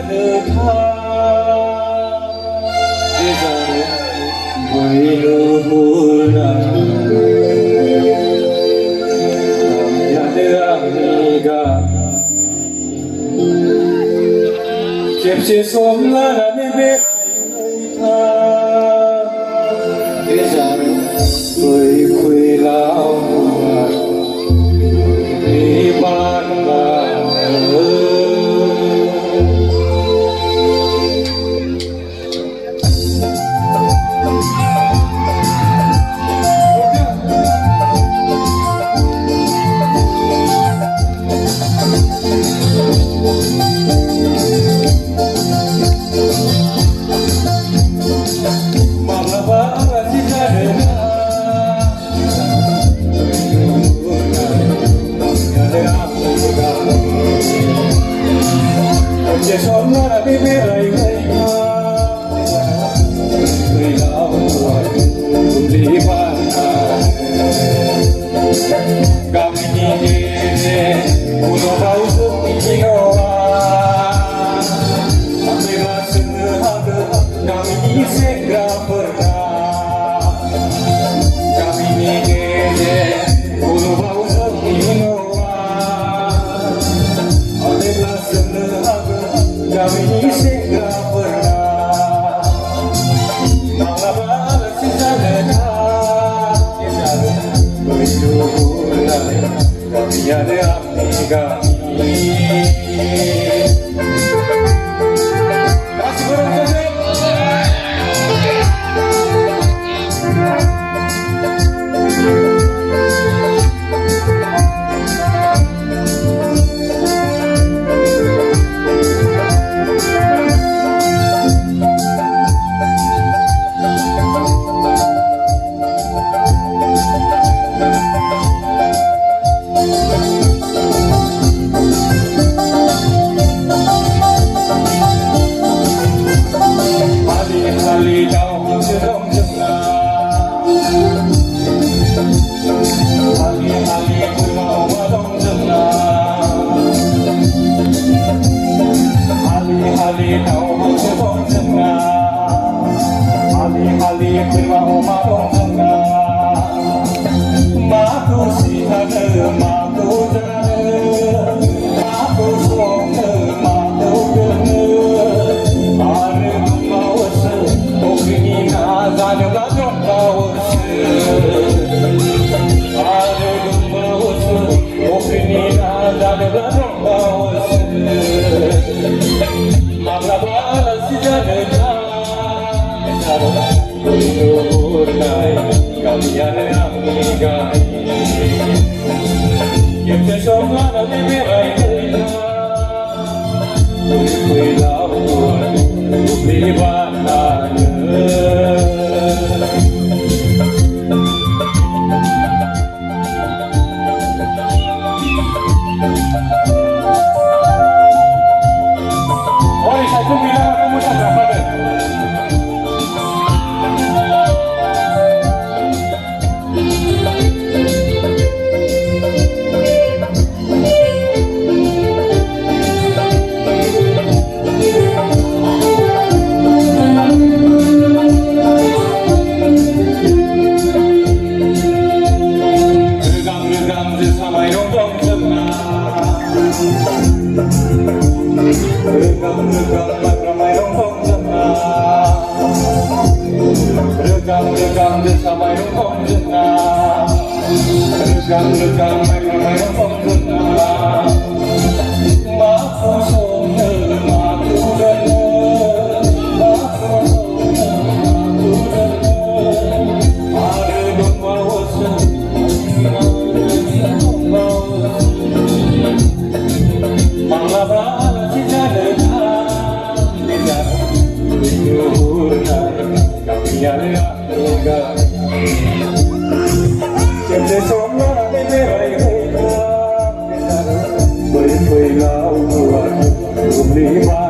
được tha để giờ với lũ buồn Chép sẽ sống là để biết tha để giờ với quê lao đi ban ban Để sống là đi biết lời người người lão cùng đi qua cảm nhìn cuốn bao sức đi hoa mình là sự hao đớn cảm nhìn sẽ ra pernah cảm nhìn cuốn bao sức đi hoa mình là sự kami segera pernah mengabar cinta lelah kita berdua kami ada kami kasih berangkat kami ada amiga yang tersombong dan berai Kuilau di mana Oi, saya bilang kamu tak dapat. Rekam bersama Rongkong Jenah Rekam mai Rongkong Jenah Maku sonne maku dana Maku sonne maku dana Ada dong mawasa Ada dong mawasa Mangabala cinta dekat Tidak Berdurna Kami ada Siempre somos de berai, với quê lao tuần cùng đi qua